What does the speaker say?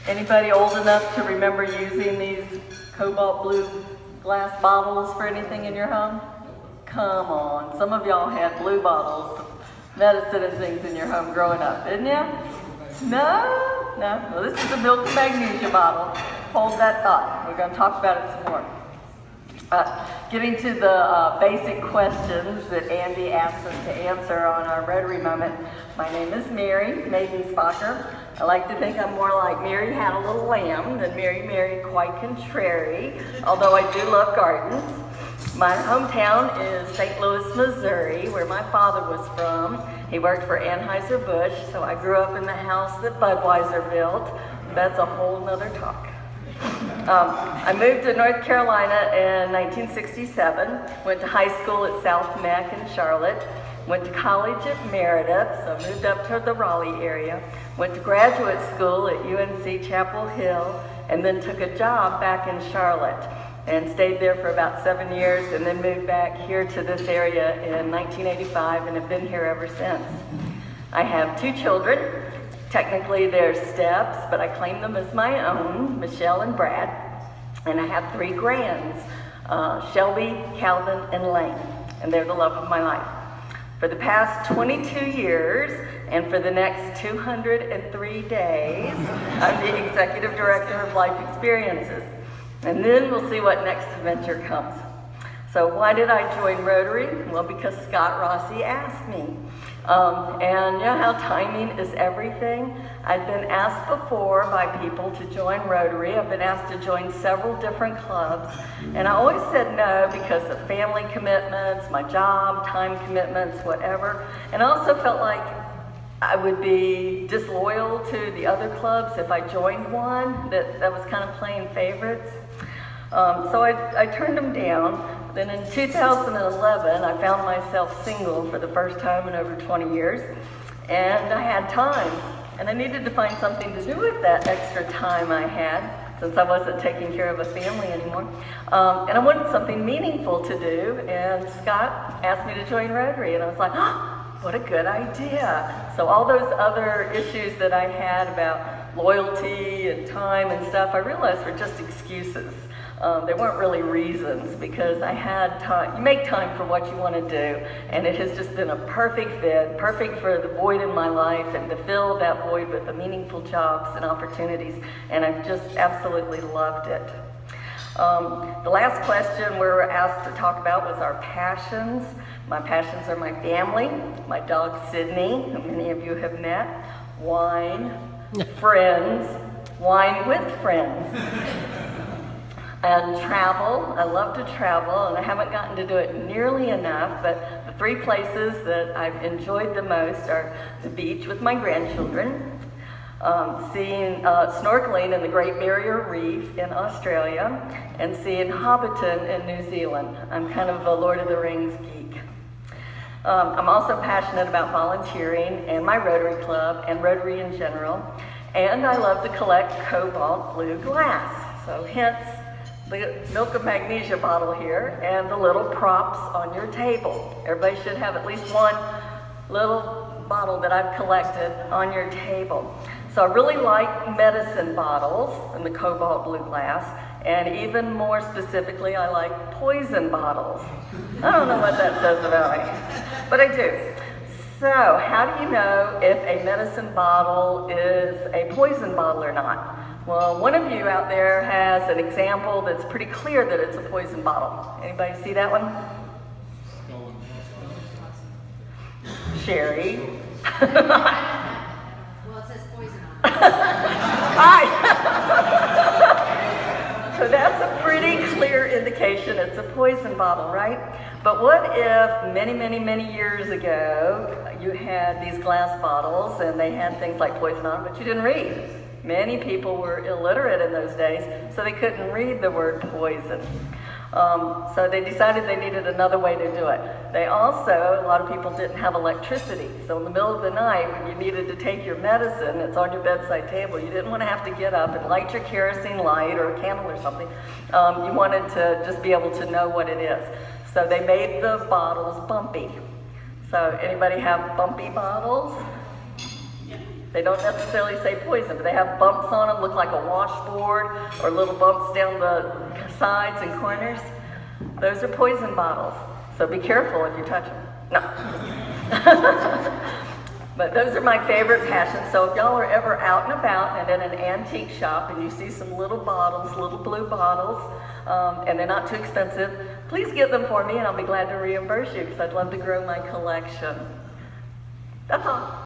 Anybody old enough to remember using these cobalt blue glass bottles for anything in your home? Come on, some of y'all had blue bottles of medicine and things in your home growing up, didn't you? No? No? Well, this is a milk and magnesia bottle. Hold that thought. We're going to talk about it some more. Getting to the basic questions that Andy asked us to answer on our Rotary moment. My name is Mary Maidenspacher. I like to think I'm more like Mary had a little lamb than Mary quite contrary, although I do love gardens. My hometown is St. Louis, Missouri, where my father was from. He worked for Anheuser-Busch, so I grew up in the house that Budweiser built. That's a whole nother talk. I moved to North Carolina in 1967, went to high school at South Mac in Charlotte, went to college at Meredith, so moved up to the Raleigh area, went to graduate school at UNC Chapel Hill, and then took a job back in Charlotte and stayed there for about 7 years and then moved back here to this area in 1985 and have been here ever since. I have 2 children. Technically they're steps, but I claim them as my own, Michelle and Brad. And I have 3 grands, Shelby, Calvin, and Lane, and they're the love of my life. For the past 22 years, and for the next 203 days, I'm the Executive Director of Life Experiences. And then we'll see what next adventure comes. So why did I join Rotary? Well, because Scott Rossi asked me. And you know how timing is everything? I've been asked before by people to join Rotary. I've been asked to join several different clubs. And I always said no because of family commitments, my job, time commitments, whatever. And I also felt like I would be disloyal to the other clubs if I joined one that was kind of playing favorites. So I turned them down. Then in 2011, I found myself single for the first time in over 20 years, and I had time, and I needed to find something to do with that extra time I had, since I wasn't taking care of a family anymore, and I wanted something meaningful to do, and Scott asked me to join Rotary, and I was like, oh, what a good idea. So all those other issues that I had about loyalty and time and stuff, I realized were just excuses. They weren't really reasons, because I had time. You make time for what you want to do, and it has just been a perfect fit, perfect for the void in my life and to fill that void with the meaningful jobs and opportunities, and I've just absolutely loved it. The last question we were asked to talk about was our passions. My passions are my family, my dog Sydney, who many of you have met, wine, friends, wine with friends. And travel. I love to travel, and I haven't gotten to do it nearly enough, but the 3 places that I've enjoyed the most are the beach with my grandchildren, snorkeling in the Great Barrier Reef in Australia, and seeing Hobbiton in New Zealand. I'm kind of a Lord of the Rings geek. I'm also passionate about volunteering and my Rotary Club and Rotary in general, and I love to collect cobalt blue glass, so hence the milk and magnesia bottle here and the little props on your table. Everybody should have at least one little bottle that I've collected on your table. So I really like medicine bottles in the cobalt blue glass, and even more specifically, I like poison bottles. I don't know what that says about me, but I do. So how do you know if a medicine bottle is a poison bottle or not? Well, one of you out there has an example that's pretty clear that it's a poison bottle. Anybody see that one? Sherry. Well, it says poison on it. Hi. So that's a pretty clear indication it's a poison bottle, right? But what if many years ago you had these glass bottles and they had things like poison on them, but you didn't read? Many people were illiterate in those days, so they couldn't read the word poison. So they decided they needed another way to do it. They also, a lot of people didn't have electricity. So in the middle of the night, when you needed to take your medicine, it's on your bedside table. You didn't want to have to get up and light your kerosene light or a candle or something. You wanted to just be able to know what it is. So they made the bottles bumpy. So anybody have bumpy bottles? They don't necessarily say poison, but they have bumps on them, look like a washboard, or little bumps down the sides and corners. Those are poison bottles, so be careful if you touch them. No. But those are my favorite passions. So if y'all are ever out and about and at an antique shop and you see some little bottles, little blue bottles, and they're not too expensive, please get them for me and I'll be glad to reimburse you because I'd love to grow my collection. That's all.